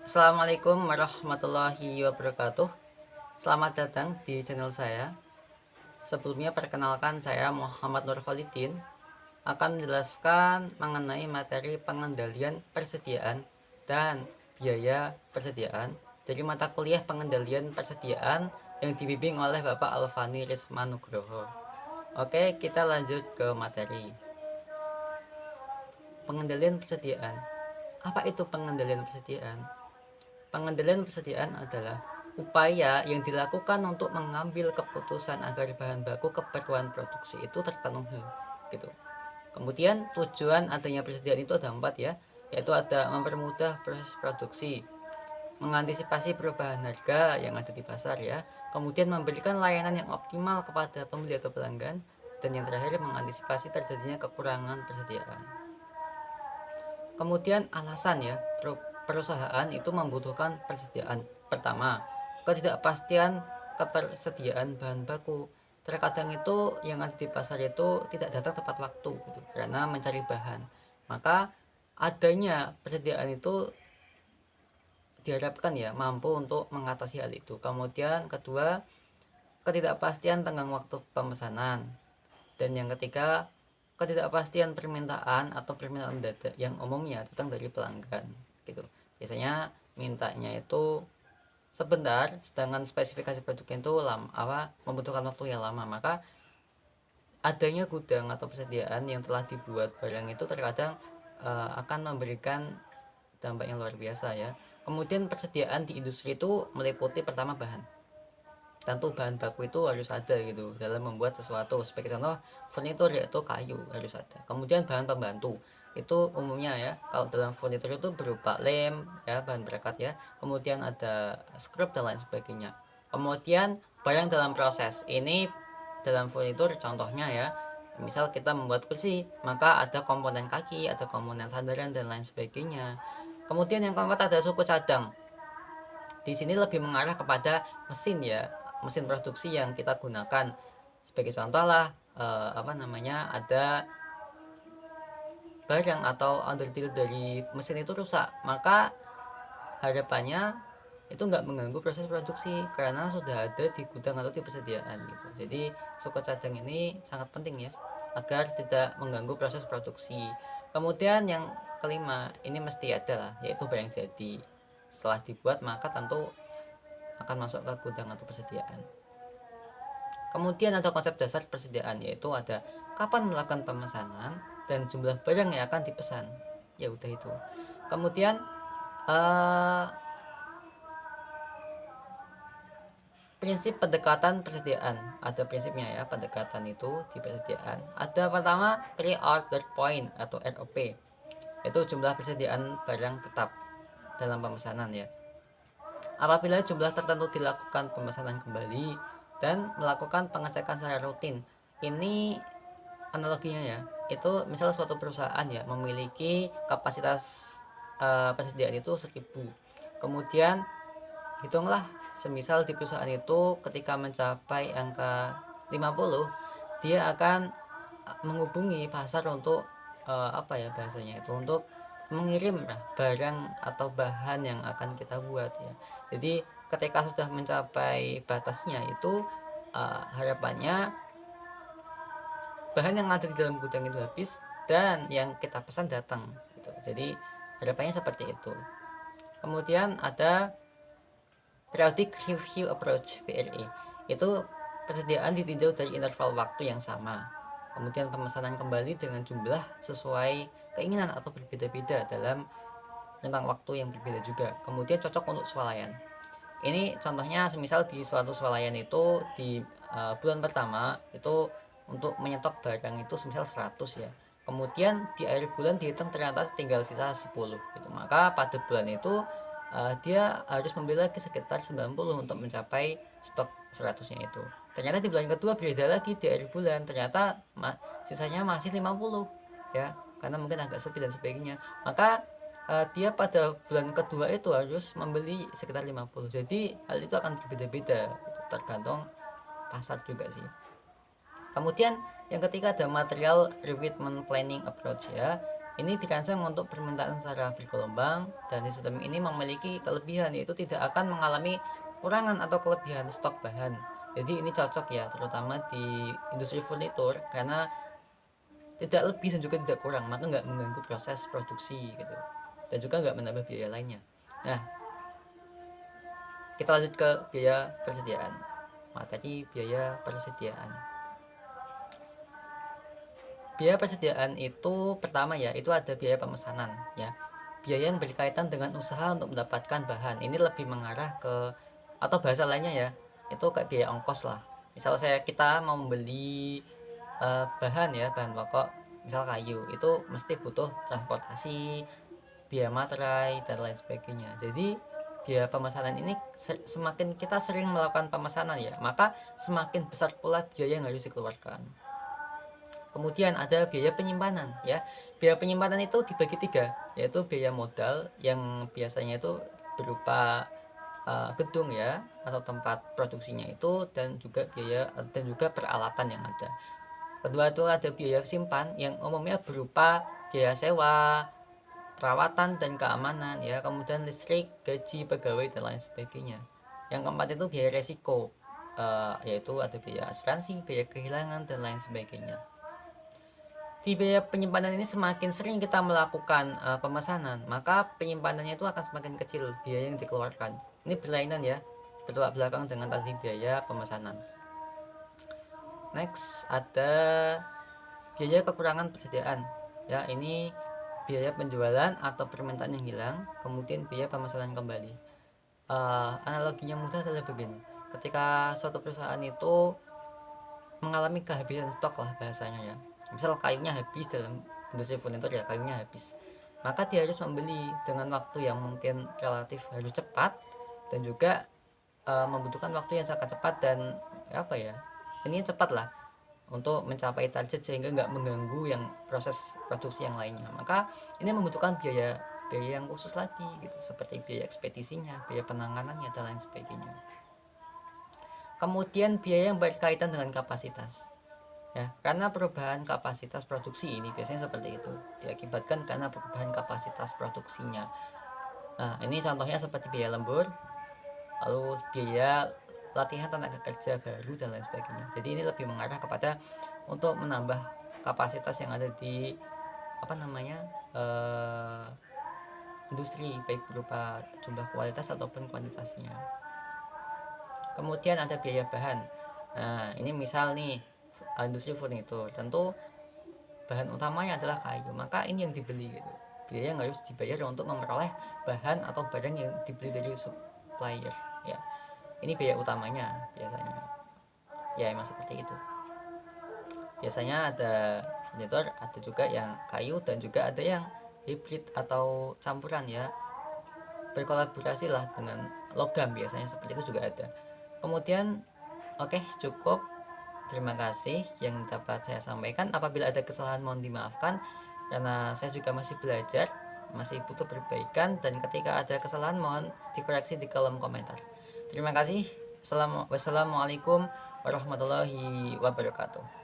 Assalamualaikum warahmatullahi wabarakatuh. Selamat datang di channel saya. Sebelumnya perkenalkan, saya Muhammad Nur Khalidin akan menjelaskan mengenai materi pengendalian persediaan dan biaya persediaan dari mata kuliah pengendalian persediaan yang dibimbing oleh Bapak Alfani Rismanugroho. Oke, kita lanjut ke materi. Pengendalian persediaan. Apa itu pengendalian persediaan? Pengendalian persediaan adalah upaya yang dilakukan untuk mengambil keputusan agar bahan baku keperluan produksi itu terpenuhi, gitu. Kemudian tujuan adanya persediaan itu ada 4 ya, yaitu ada mempermudah proses produksi, mengantisipasi perubahan harga yang ada di pasar ya, kemudian memberikan layanan yang optimal kepada pembeli atau pelanggan, dan yang terakhir mengantisipasi terjadinya kekurangan persediaan. Kemudian alasan ya, perusahaan itu membutuhkan persediaan. Pertama, ketidakpastian ketersediaan bahan baku. Terkadang itu yang ada di pasar itu tidak datang tepat waktu gitu, karena mencari bahan. Maka adanya persediaan itu diharapkan ya mampu untuk mengatasi hal itu. Kemudian kedua, ketidakpastian tenggang waktu pemesanan. Dan yang ketiga, ketidakpastian permintaan atau permintaan mendadak yang umumnya datang dari pelanggan gitu. Biasanya mintanya itu sebentar, sedangkan spesifikasi produknya itu membutuhkan waktu yang lama. Maka adanya gudang atau persediaan yang telah dibuat barang itu terkadang akan memberikan dampak yang luar biasa ya. Kemudian persediaan di industri itu meliputi pertama bahan. Tentu bahan baku itu harus ada gitu dalam membuat sesuatu. Sebagai contoh, furnitur yaitu kayu harus ada. Kemudian bahan pembantu itu umumnya ya, kalau dalam furnitur itu berupa lem ya, bahan perekat ya, kemudian ada skrup dan lain sebagainya. Kemudian barang dalam proses ini dalam furnitur contohnya ya, misal kita membuat kursi, maka ada komponen kaki, ada komponen sandaran dan lain sebagainya. Kemudian yang keempat ada suku cadang. Di sini lebih mengarah kepada mesin ya, mesin produksi yang kita gunakan. Sebagai contoh lah ada barang atau underdeal dari mesin itu rusak, maka harapannya itu nggak mengganggu proses produksi karena sudah ada di gudang atau di persediaan gitu. Jadi suku cadang ini sangat penting ya agar tidak mengganggu proses produksi. Kemudian yang kelima ini mesti ada lah, yaitu barang jadi. Setelah dibuat maka tentu akan masuk ke gudang atau persediaan. Kemudian ada konsep dasar persediaan, yaitu ada kapan melakukan pemesanan dan jumlah barang yang akan dipesan. Ya udah itu. Kemudian prinsip pendekatan persediaan, ada prinsipnya ya pendekatan itu di persediaan. Ada pertama pre-order point atau ROP, itu jumlah persediaan barang tetap dalam pemesanan ya. Apabila jumlah tertentu dilakukan pemesanan kembali dan melakukan pengecekan secara rutin, ini analoginya ya, itu misalnya suatu perusahaan ya memiliki kapasitas persediaan itu 1000. Kemudian hitunglah, semisal di perusahaan itu ketika mencapai angka 50, dia akan menghubungi pasar untuk bahasanya itu untuk mengirim barang atau bahan yang akan kita buat ya. Jadi ketika sudah mencapai batasnya itu harapannya bahan yang ada di dalam gudang itu habis dan yang kita pesan datang gitu. Jadi harapannya seperti itu. Kemudian ada periodic review approach (PRA). Itu persediaan ditinjau dari interval waktu yang sama. Kemudian pemesanan kembali dengan jumlah sesuai keinginan atau berbeda-beda dalam rentang waktu yang berbeda juga. Kemudian cocok untuk swalayan. Ini contohnya semisal di suatu swalayan itu di bulan pertama itu untuk menyetok barang itu semisal 100 ya. Kemudian di akhir bulan dihitung ternyata tinggal sisa 10 gitu. Maka pada bulan itu dia harus membeli lagi sekitar 90 untuk mencapai stok 100-nya itu. Ternyata di bulan kedua beda lagi, di akhir bulan ternyata sisanya masih 50 ya, karena mungkin agak sepi dan sebagainya. Maka dia pada bulan kedua itu harus membeli sekitar 50. Jadi hal itu akan berbeda-beda, itu tergantung pasar juga sih. Kemudian yang ketiga ada material requirement planning approach ya. Ini dirancang untuk permintaan secara bergelombang, dan sistem ini memiliki kelebihan, yaitu tidak akan mengalami kurangan atau kelebihan stok bahan. Jadi ini cocok ya, terutama di industri furnitur, karena tidak lebih dan juga tidak kurang, maka nggak mengganggu proses produksi gitu, dan juga nggak menambah biaya lainnya. Nah, kita lanjut ke biaya persediaan. Materi biaya persediaan. Biaya persediaan itu pertama ya, itu ada biaya pemesanan ya. Biaya yang berkaitan dengan usaha untuk mendapatkan bahan. Ini lebih mengarah ke, atau bahasa lainnya ya, itu kayak biaya ongkos lah. Misal kita mau membeli bahan ya, bahan pokok, misal kayu, itu mesti butuh transportasi, biaya materai dan lain sebagainya. Jadi biaya pemesanan ini semakin kita sering melakukan pemesanan ya, maka semakin besar pula biaya yang harus dikeluarkan. Kemudian ada biaya penyimpanan ya. Biaya penyimpanan itu dibagi 3, yaitu biaya modal yang biasanya itu berupa gedung ya, atau tempat produksinya itu, dan juga peralatan yang ada. Kedua itu ada biaya simpan yang umumnya berupa biaya sewa, perawatan dan keamanan ya, kemudian listrik, gaji pegawai dan lain sebagainya. Yang keempat itu biaya resiko, yaitu ada biaya asuransi, biaya kehilangan dan lain sebagainya. Di biaya penyimpanan ini semakin sering kita melakukan pemesanan, maka penyimpanannya itu akan semakin kecil biaya yang dikeluarkan. Ini berlainan ya, bertolak belakang dengan tadi biaya pemesanan. Next ada biaya kekurangan persediaan ya, ini biaya penjualan atau permintaan yang hilang, kemudian biaya pemesanan kembali. Analoginya mudah adalah begini, ketika suatu perusahaan itu mengalami kehabisan stok lah bahasanya ya, misal kayunya habis, dalam industri furnitur ya, kayunya habis, maka dia harus membeli dengan waktu yang mungkin relatif harus cepat, dan juga membutuhkan waktu yang sangat cepat, dan apa ya, ini cepat lah untuk mencapai target sehingga nggak mengganggu yang proses produksi yang lainnya. Maka ini membutuhkan biaya yang khusus lagi gitu, seperti biaya ekspedisinya, biaya penanganannya dan lain sebagainya. Kemudian biaya yang berkaitan dengan kapasitas ya, karena perubahan kapasitas produksi ini biasanya seperti itu, diakibatkan karena perubahan kapasitas produksinya. Nah, ini contohnya seperti biaya lembur, lalu biaya latihan tenaga kerja baru dan lain sebagainya. Jadi ini lebih mengarah kepada untuk menambah kapasitas yang ada di industri, baik berupa jumlah kualitas ataupun kuantitasnya. Kemudian ada biaya bahan. Nah, ini misal nih industri furnitur, tentu bahan utamanya adalah kayu, maka ini yang dibeli gitu. Biaya yang harus dibayar untuk memperoleh bahan atau barang yang dibeli dari supplier ya. Ini biaya utamanya biasanya ya, emang seperti itu. Biasanya ada furnitur, ada juga yang kayu, dan juga ada yang hybrid atau campuran ya, berkolaborasi lah dengan logam, biasanya seperti itu juga ada. Kemudian oke, cukup. Terima kasih yang dapat saya sampaikan. Apabila ada kesalahan mohon dimaafkan, karena saya juga masih belajar, masih butuh perbaikan, dan ketika ada kesalahan mohon dikoreksi di kolom komentar. Terima kasih. Wassalamualaikum warahmatullahi wabarakatuh.